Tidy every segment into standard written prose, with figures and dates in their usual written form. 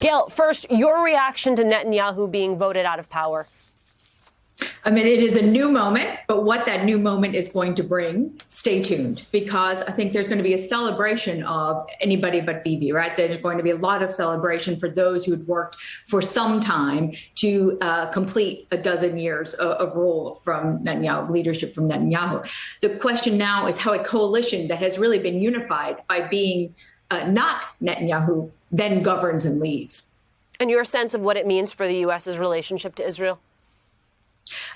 Gail, first, your reaction to Netanyahu being voted out of power. I mean, it is a new moment, but what that new moment is going to bring, stay tuned, because I think there's going to be a celebration of anybody but Bibi, right? There's going to be a lot of celebration for those who had worked for some time to complete a dozen years of rule from Netanyahu, leadership from Netanyahu. The question now is how a coalition that has really been unified by being not Netanyahu then governs and leads. And your sense of what it means for the U.S.'s relationship to Israel?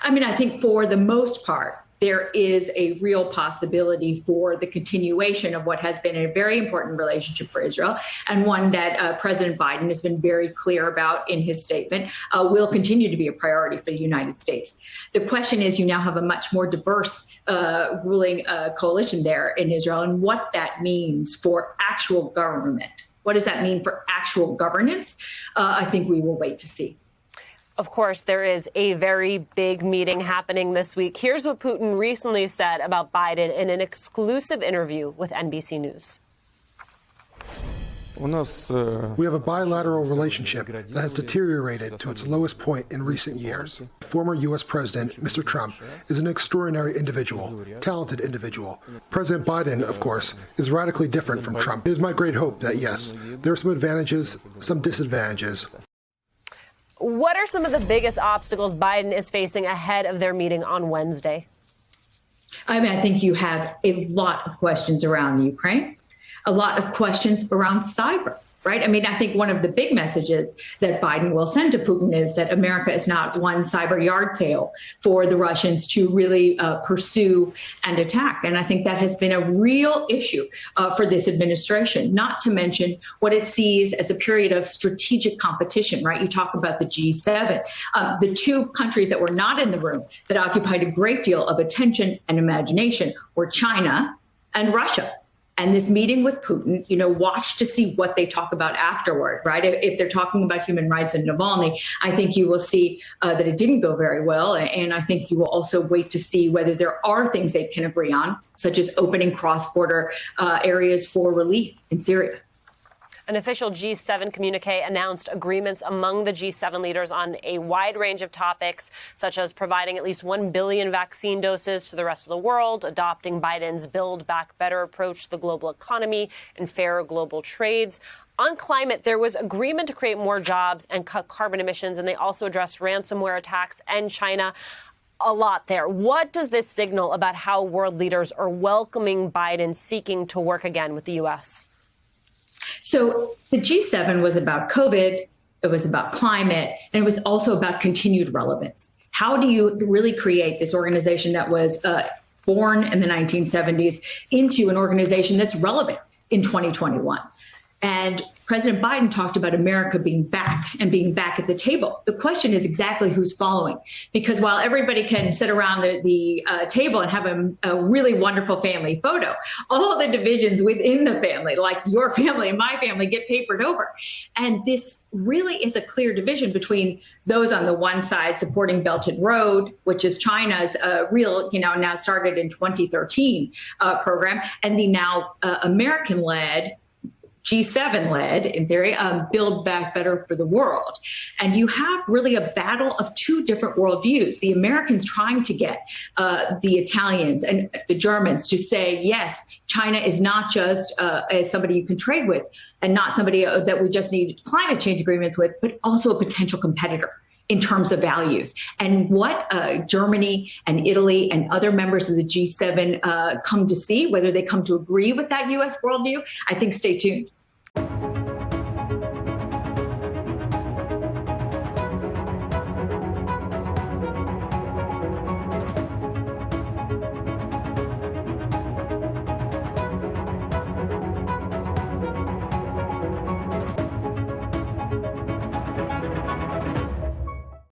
I mean, I think for the most part, there is a real possibility for the continuation of what has been a very important relationship for Israel, and one that President Biden has been very clear about in his statement will continue to be a priority for the United States. The question is, you now have a much more diverse ruling coalition there in Israel, and what that means for actual government. What does that mean for actual governance? I think we will wait to see. Of course, there is a very big meeting happening this week. Here's what Putin recently said about Biden in an exclusive interview with NBC News. We have a bilateral relationship that has deteriorated to its lowest point in recent years. Former U.S. President, Mr. Trump, is an extraordinary individual, talented individual. President Biden, of course, is radically different from Trump. It is my great hope that, yes, there are some advantages, some disadvantages. What are some of the biggest obstacles Biden is facing ahead of their meeting on Wednesday? I mean, I think you have a lot of questions around Ukraine, a lot of questions around cyber, right? I mean, I think one of the big messages that Biden will send to Putin is that America is not one cyber yard sale for the Russians to really pursue and attack. And I think that has been a real issue for this administration, not to mention what it sees as a period of strategic competition, right? You talk about the G7. The two countries that were not in the room that occupied a great deal of attention and imagination were China and Russia. And this meeting with Putin, you know, watch to see what they talk about afterward, right? If they're talking about human rights and Navalny, I think you will see that it didn't go very well. And I think you will also wait to see whether there are things they can agree on, such as opening cross-border areas for relief in Syria. An official G7 communique announced agreements among the G7 leaders on a wide range of topics, such as providing at least 1 billion vaccine doses to the rest of the world, adopting Biden's Build Back Better approach to the global economy, and fair global trades. On climate, there was agreement to create more jobs and cut carbon emissions, and they also addressed ransomware attacks and China. A lot there. What does this signal about how world leaders are welcoming Biden seeking to work again with the U.S.? So the G7 was about COVID, it was about climate, and it was also about continued relevance. How do you really create this organization that was born in the 1970s into an organization that's relevant in 2021? And President Biden talked about America being back and being back at the table. The question is exactly who's following, because while everybody can sit around the table and have a really wonderful family photo, all the divisions within the family, like your family and my family, get papered over. And this really is a clear division between those on the one side supporting Belt and Road, which is China's real, now started in 2013 program, and the now American-led G7-led, in theory, Build Back Better for the world. And you have really a battle of two different worldviews. The Americans trying to get the Italians and the Germans to say, yes, China is not just as somebody you can trade with and not somebody that we just need climate change agreements with, but also a potential competitor in terms of values. And what Germany and Italy and other members of the G7 come to see, whether they come to agree with that U.S. worldview, I think stay tuned.